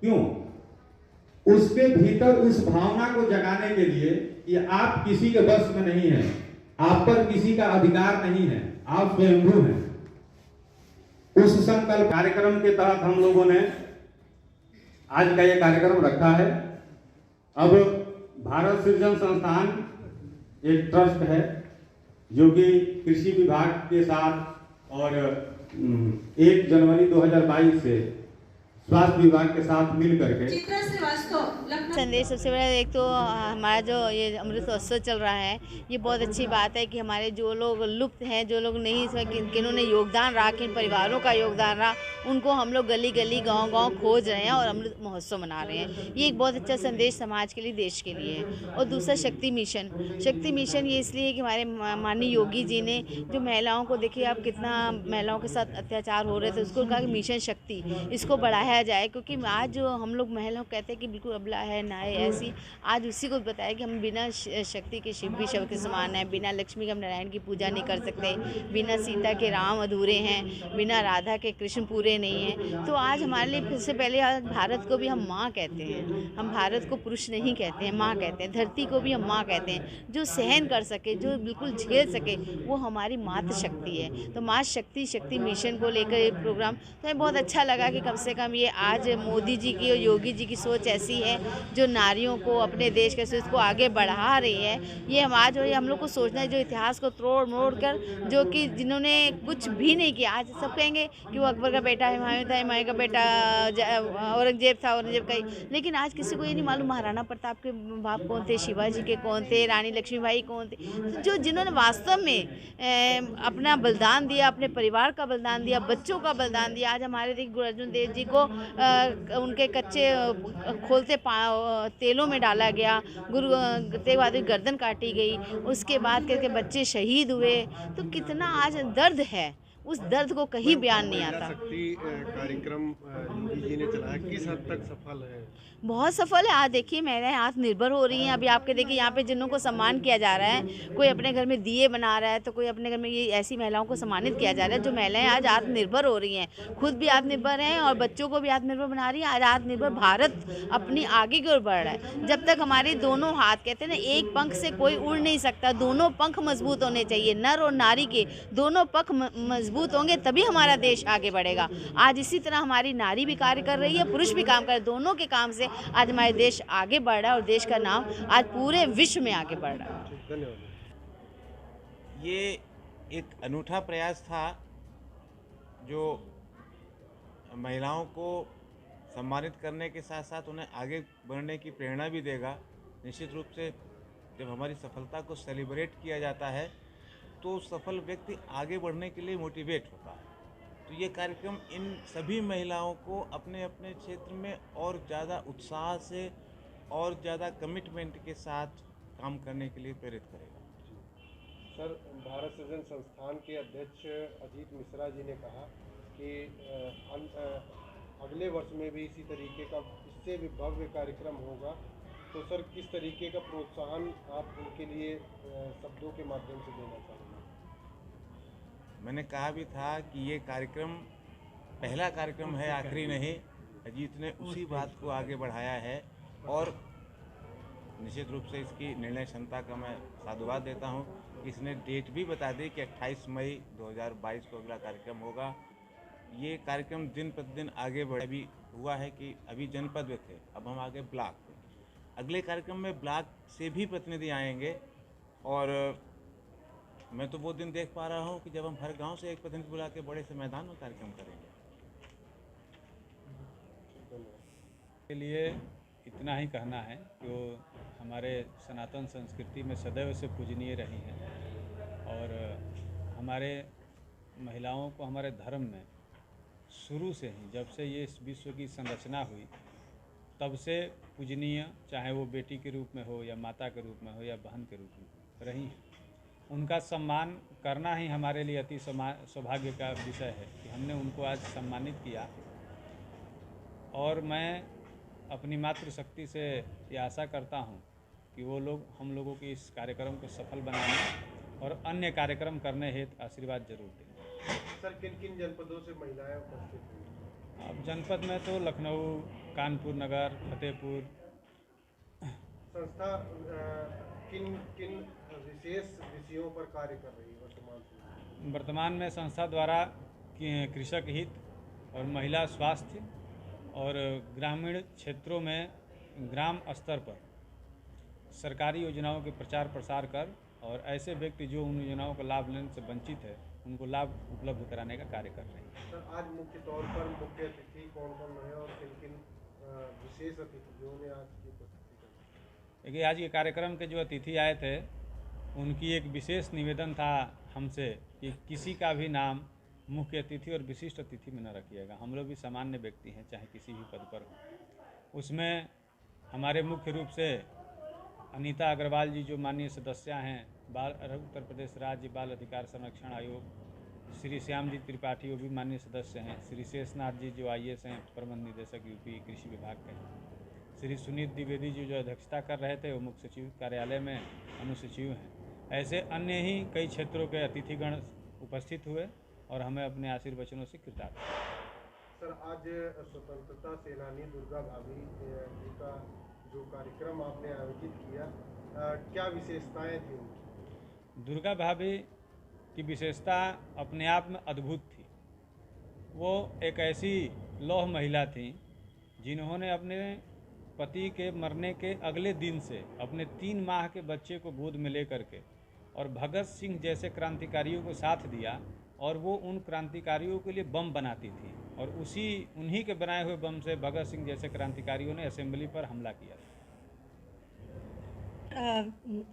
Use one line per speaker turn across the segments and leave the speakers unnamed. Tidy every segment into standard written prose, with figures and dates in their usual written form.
क्यों? उसके भीतर उस भावना को जगाने के लिए कि आप किसी के बस में नहीं हैं, आप पर किसी का अधिकार नहीं है, आप स्वयंभू हैं। उस संकल्प कार्यक्रम के तहत हम लोगों ने आज का यह कार्यक्रम रखा है। अब भारत सृजन संस्थान एक ट्रस्ट है जो कि कृषि विभाग के साथ और 1 जनवरी 2022 से स्वास्थ्य विभाग के साथ मिल करके
संदेश सबसे बड़ा एक तो हमारा जो ये अमृत महोत्सव चल रहा है, ये बहुत अच्छी बात है कि हमारे जो लोग लुप्त हैं, जो लोग नहीं इसमें किन्होंने योगदान रहा, किन परिवारों का योगदान रहा, उनको हम लोग गली गली गांव-गांव खोज रहे हैं और अमृत महोत्सव मना रहे हैं। ये एक बहुत अच्छा संदेश समाज के लिए, देश के लिए है। और दूसरा शक्ति मिशन ये इसलिए कि हमारे माननीय योगी जी ने जो महिलाओं को, देखिए आप कितना महिलाओं के साथ अत्याचार हो रहे थे, उसको कहा कि मिशन शक्ति, इसको बढ़ाया जाए। क्योंकि आज जो हम लोग महिलाओं कहते हैं कि बिल्कुल अबला है ना है ऐसी, आज उसी को बताया कि हम बिना शक्ति के शिव भी शिव के समान है, बिना लक्ष्मी के हम नारायण की पूजा नहीं कर सकते, बिना सीता के राम अधूरे हैं, बिना राधा के कृष्ण पूरे नहीं हैं। तो आज हमारे लिए सबसे पहले आज भारत को भी हम माँ कहते हैं, हम भारत को पुरुष नहीं कहते हैं, माँ कहते हैं। धरती को भी हम माँ कहते हैं। जो सहन कर सके, जो बिल्कुल झेल सके, वो हमारी मातृ शक्ति है। तो माँ शक्ति मिशन को लेकर ये प्रोग्राम तो हमें बहुत अच्छा लगा कि कम से कम ये आज मोदी जी की और योगी जी की सोच ऐसी है जो नारियों को, अपने देश के सोच को आगे बढ़ा रही है। ये हम आज, और ये हम लोग को सोचना है, जो इतिहास को तोड़ मोड़ कर, जो कि जिन्होंने कुछ भी नहीं किया, आज सब कहेंगे कि वो अकबर का बेटा हुमायूं था, हुमायूं का बेटा औरंगजेब था, औरंगजेब का ही, लेकिन आज किसी को ये नहीं मालूम महाराणा प्रताप के बाप कौन थे, शिवाजी के कौन थे, रानी लक्ष्मीबाई कौन थे। तो जो जिन्होंने वास्तव में अपना बलिदान दिया, अपने परिवार का बलिदान दिया, बच्चों का बलिदान दिया। आज हमारे देखिए गुरु अर्जुन देव जी को उनके कच्चे खोलते तेलों में डाला गया, गुरु तेग बहादुर की गर्दन काटी गई, उसके बाद के बच्चे शहीद हुए। तो कितना आज दर्द है, उस दर्द को कहीं बयान नहीं आता।
शक्ति कार्यक्रम योगी जी ने चलाया, किस हद तक सफल है?
बहुत सफल है। आज देखिए महिलाएं आत्मनिर्भर हो रही हैं। अभी आपके देखिए यहाँ पे जिन्हों को सम्मान किया जा रहा है, कोई अपने घर में दिए बना रहा है, तो कोई अपने घर में, ये ऐसी महिलाओं को सम्मानित किया जा रहा है जो महिलाएं आज आत्मनिर्भर हो रही हैं, खुद भी आत्मनिर्भर हैं और बच्चों को भी आत्मनिर्भर बना रही है। आज आत्मनिर्भर भारत अपनी आगे की ओर बढ़ रहा है। जब तक हमारे दोनों हाथ, कहते हैं ना, एक पंख से कोई उड़ नहीं सकता, दोनों पंख मजबूत होने चाहिए, नर और नारी के दोनों पंख मजबूत होंगे तभी हमारा देश आगे बढ़ेगा। आज इसी तरह हमारी नारी भी कार्य कर रही है, पुरुष भी काम कर रहे हैं, दोनों के काम से आज हमारे देश आगे बढ़ रहा है और देश का नाम आज पूरे विश्व में आगे बढ़ रहा है।
धन्यवाद।
ये एक अनूठा प्रयास था जो महिलाओं को सम्मानित करने के साथ साथ उन्हें आगे बढ़ने की प्रेरणा भी देगा। निश्चित रूप से जब हमारी सफलता को सेलिब्रेट किया जाता है तो सफल व्यक्ति आगे बढ़ने के लिए मोटिवेट होता है। तो ये कार्यक्रम इन सभी महिलाओं को अपने अपने क्षेत्र में और ज़्यादा उत्साह से और ज़्यादा कमिटमेंट के साथ काम करने के लिए प्रेरित करेगा।
सर, भारत सृजन संस्थान के अध्यक्ष अजीत मिश्रा जी ने कहा कि अगले वर्ष में भी इसी तरीके का, इससे भी भव्य कार्यक्रम होगा। तो सर, किस तरीके का प्रोत्साहन आप उनके लिए शब्दों के माध्यम से देना चाहेंगे?
मैंने कहा भी था कि ये कार्यक्रम पहला कार्यक्रम है, आखिरी नहीं। अजीत ने उसी बात को आगे बढ़ाया है और निश्चित रूप से इसकी निर्णय क्षमता का मैं साधुवाद देता हूँ। इसने डेट भी बता दी कि 28 मई 2022 को अगला कार्यक्रम होगा। ये कार्यक्रम दिन प्रतिदिन आगे बढ़ भी हुआ है कि अभी जनपद में थे, अब हम आगे ब्लॉक पे। अगले कार्यक्रम में ब्लॉक से भी प्रतिनिधि आएंगे और मैं तो वो दिन देख पा रहा हूँ कि जब हम हर गांव से एक प्रतिनिधि बुला के बड़े से मैदान में कार्यक्रम करेंगे।
के लिए इतना ही कहना है कि वो हमारे सनातन संस्कृति में सदैव से पूजनीय रही हैं और हमारे महिलाओं को हमारे धर्म में शुरू से ही, जब से ये इस विश्व की संरचना हुई तब से पूजनीय, चाहे वो बेटी के रूप में हो या माता के रूप में हो या बहन के रूप में रही हैं। उनका सम्मान करना ही हमारे लिए अति सौभाग्य का विषय है कि हमने उनको आज सम्मानित किया। और मैं अपनी मातृशक्ति से ये आशा करता हूँ कि वो लोग हम लोगों के इस कार्यक्रम को सफल बनाने और अन्य कार्यक्रम करने हेतु आशीर्वाद जरूर दें।
सर, किन किन जनपदों से महिलाएं उपस्थित हुई?
अब जनपद में तो लखनऊ, कानपुर नगर, फतेहपुर।
संस्था किन किन विशेष विषयों पर कार्य कर रही है वर्तमान समय?
वर्तमान में संस्था द्वारा कृषक हित और महिला स्वास्थ्य और ग्रामीण क्षेत्रों में ग्राम स्तर पर सरकारी योजनाओं के प्रचार प्रसार कर और ऐसे व्यक्ति जो उन योजनाओं का लाभ लेने से वंचित है उनको लाभ उपलब्ध कराने का कार्य कर रहे हैं।
सर, आज मुख्य तौर पर मुख्य अतिथि कौन कौन रहे और किन किन विशेष अतिथियों ने आज की उपस्थिति की?
देखिए, आज के कार्यक्रम के जो अतिथि आए थे उनकी एक विशेष निवेदन था हमसे कि किसी का भी नाम मुख्य अतिथि और विशिष्ट अतिथि में न रखिएगा। हम लोग भी सामान्य व्यक्ति हैं, चाहे किसी भी पद पर हो। उसमें हमारे मुख्य रूप से अनीता अग्रवाल जी जो माननीय सदस्य हैं उत्तर प्रदेश राज्य बाल अधिकार संरक्षण आयोग, श्री श्याम जी त्रिपाठी वो भी माननीय सदस्य हैं, श्री शेषनाथ जी जो IAS हैं प्रबंध निदेशक यूपी कृषि विभाग के हैं, श्री सुनीत द्विवेदी जी जो अध्यक्षता कर रहे थे वो मुख्य सचिव कार्यालय में अनुसचिव हैं। ऐसे अन्य ही कई क्षेत्रों के अतिथिगण उपस्थित हुए और हमें अपने आशीर्वचनों से कृतार्थ।
सर, आज स्वतंत्रता सेनानी दुर्गा भाभी जी का जो कार्यक्रम आपने आयोजित किया, क्या विशेषताएं थी उनकी?
दुर्गा भाभी की विशेषता अपने आप में अद्भुत थी। वो एक ऐसी लौह महिला थी जिन्होंने अपने पति के मरने के अगले दिन से अपने 3 माह के बच्चे को गोद में लेकर के और भगत सिंह जैसे क्रांतिकारियों को साथ दिया और वो उन क्रांतिकारियों के लिए बम बनाती थी और उन्हीं के बनाए हुए बम से भगत सिंह जैसे क्रांतिकारियों ने असेंबली पर हमला किया।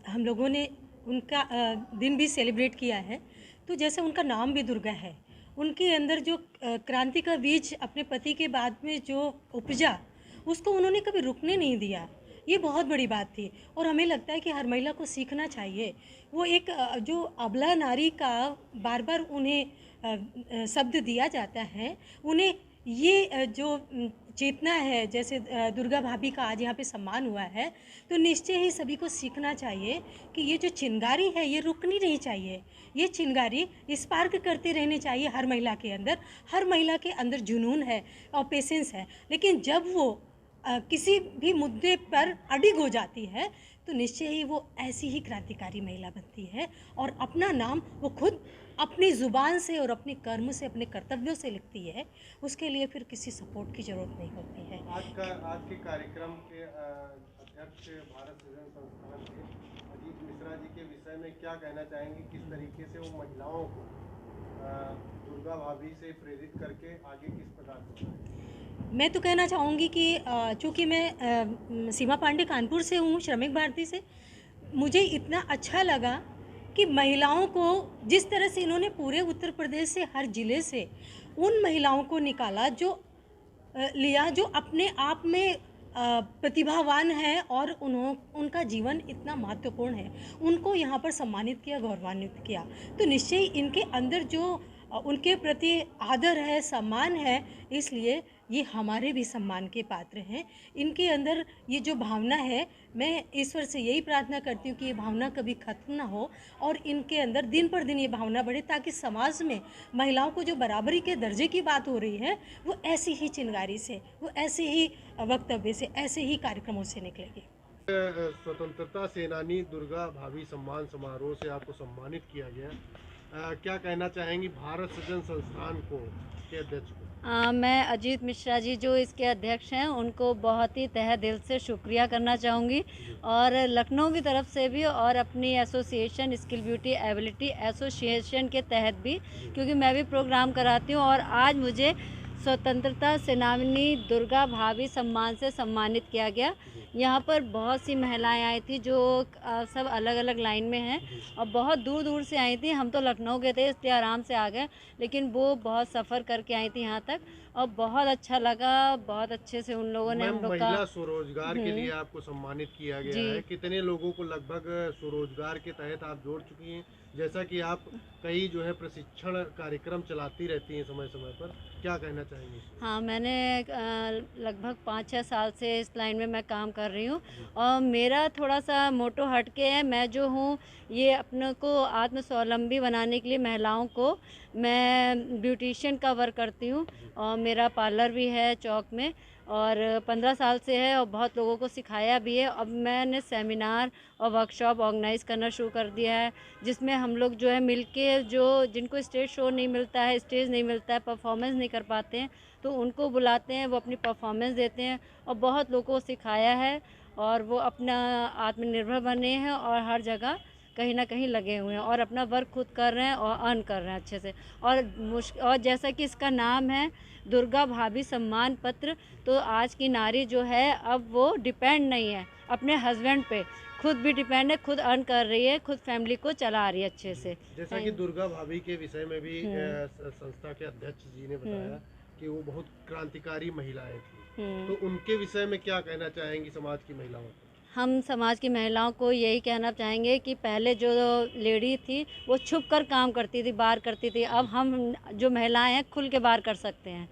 हम लोगों ने उनका दिन भी सेलिब्रेट किया है। तो जैसे उनका नाम भी दुर्गा है, उनके अंदर जो क्रांति का बीज अपने पति के बाद में जो उपजा उसको उन्होंने कभी रुकने नहीं दिया। ये बहुत बड़ी बात थी और हमें लगता है कि हर महिला को सीखना चाहिए। वो एक जो अबला नारी का बार बार उन्हें शब्द दिया जाता है, उन्हें ये जो चेतना है, जैसे दुर्गा भाभी का आज यहाँ पे सम्मान हुआ है, तो निश्चय ही सभी को सीखना चाहिए कि ये जो चिंगारी है ये रुकनी नहीं चाहिए। ये चिंगारी स्पार्क करते रहने चाहिए हर महिला के अंदर। हर महिला के अंदर जुनून है और पेशेंस है, लेकिन जब वो किसी भी मुद्दे पर अडिग हो जाती है तो निश्चय ही वो ऐसी ही क्रांतिकारी महिला बनती है और अपना नाम वो खुद अपनी ज़ुबान से और अपने कर्म से, अपने कर्तव्यों से लिखती है। उसके लिए फिर किसी सपोर्ट की ज़रूरत नहीं होती है।
आज के कार्यक्रम के अध्यक्ष भारत सृजन संस्थान के अजीत मिश्रा जी के विषय में क्या कहना चाहेंगे? किस तरीके से वो महिलाओं को दुर्गा भाभी से प्रेरित करके आगे किस प्रकार से?
मैं तो कहना चाहूँगी कि चूँकि मैं सीमा पांडे कानपुर से हूँ, श्रमिक भारती से, मुझे इतना अच्छा लगा कि महिलाओं को जिस तरह से इन्होंने पूरे उत्तर प्रदेश से हर ज़िले से उन महिलाओं को निकाला जो अपने आप में प्रतिभावान है और उनका जीवन इतना महत्वपूर्ण है, उनको यहाँ पर सम्मानित किया, गौरवान्वित किया। तो निश्चय इनके अंदर जो उनके प्रति आदर है, सम्मान है, इसलिए ये हमारे भी सम्मान के पात्र हैं। इनके अंदर ये जो भावना है, मैं ईश्वर से यही प्रार्थना करती हूँ कि ये भावना कभी खत्म ना हो और इनके अंदर दिन पर दिन ये भावना बढ़े, ताकि समाज में महिलाओं को जो बराबरी के दर्जे की बात हो रही है वो ऐसी ही चिंगारी से, वो ऐसे ही वक्तव्य से, ऐसे ही कार्यक्रमों से निकलेगी।
स्वतंत्रता सेनानी दुर्गा भाभी सम्मान समारोह से आपको सम्मानित किया गया, क्या कहना चाहेंगी भारत सृजन संस्थान को के अध्यक्ष को?
मैं अजीत मिश्रा जी जो इसके अध्यक्ष हैं उनको बहुत ही तहे दिल से शुक्रिया करना चाहूँगी और लखनऊ की तरफ से भी और अपनी association skill beauty ability association के तहत भी, क्योंकि मैं भी प्रोग्राम कराती हूँ और आज मुझे स्वतंत्रता सेनानी दुर्गा भाभी सम्मान से सम्मानित किया गया। यहाँ पर बहुत सी महिलाएं आई थी जो सब अलग अलग लाइन में हैं और बहुत दूर दूर से आई थी। हम तो लखनऊ के थे इसलिए आराम से आ गए, लेकिन वो बहुत सफ़र करके आई थी यहाँ तक और बहुत अच्छा लगा। बहुत अच्छे से उन लोगों ने हम लोग का
महिला स्वरोजगार के लिए आपको सम्मानित किया गया है। कितने लोगों को लगभग स्वरोजगार के तहत आप जोड़ चुकी हैं? जैसा कि आप कई जो है प्रशिक्षण कार्यक्रम चलाती रहती हैं समय समय पर, क्या कहना चाहेंगे?
हाँ, मैंने लगभग 5-6 साल से इस लाइन में मैं काम कर कर रही हूँ। और मेरा थोड़ा सा मोटो हटके है, मैं जो हूँ ये अपने को आत्मस्वावलंबी बनाने के लिए महिलाओं को मैं ब्यूटिशियन का वर्क करती हूँ और मेरा पार्लर भी है चौक में और 15 साल से है और बहुत लोगों को सिखाया भी है। अब मैंने सेमिनार और वर्कशॉप ऑर्गेनाइज़ करना शुरू कर दिया है जिसमें हम लोग जो है मिलके जो जिनको स्टेज शो नहीं मिलता है, स्टेज नहीं मिलता है, परफॉर्मेंस नहीं कर पाते हैं तो उनको बुलाते हैं, वो अपनी परफॉर्मेंस देते हैं और बहुत लोगों को सिखाया है और वो अपना आत्मनिर्भर बने हैं और हर जगह कहीं ना कहीं लगे हुए हैं और अपना वर्क खुद कर रहे हैं और अर्न कर रहे हैं अच्छे से। और जैसा कि इसका नाम है दुर्गा भाभी सम्मान पत्र, तो आज की नारी जो है अब वो डिपेंड नहीं है अपने हस्बैंड पे, खुद भी डिपेंड है, खुद अर्न कर रही है, खुद फैमिली को चला रही है अच्छे से।
जैसा कि दुर्गा भाभी के विषय में भी संस्था के अध्यक्ष जी ने बताया कि वो बहुत क्रांतिकारी महिलाएं थी, तो उनके विषय में क्या कहना चाहेंगी समाज की महिलाओं को?
हम समाज की महिलाओं को यही कहना चाहेंगे कि पहले जो लेडी थी वो छुप कर काम करती थी, बाहर करती थी, अब हम जो महिलाएं हैं खुल के बाहर कर सकते हैं।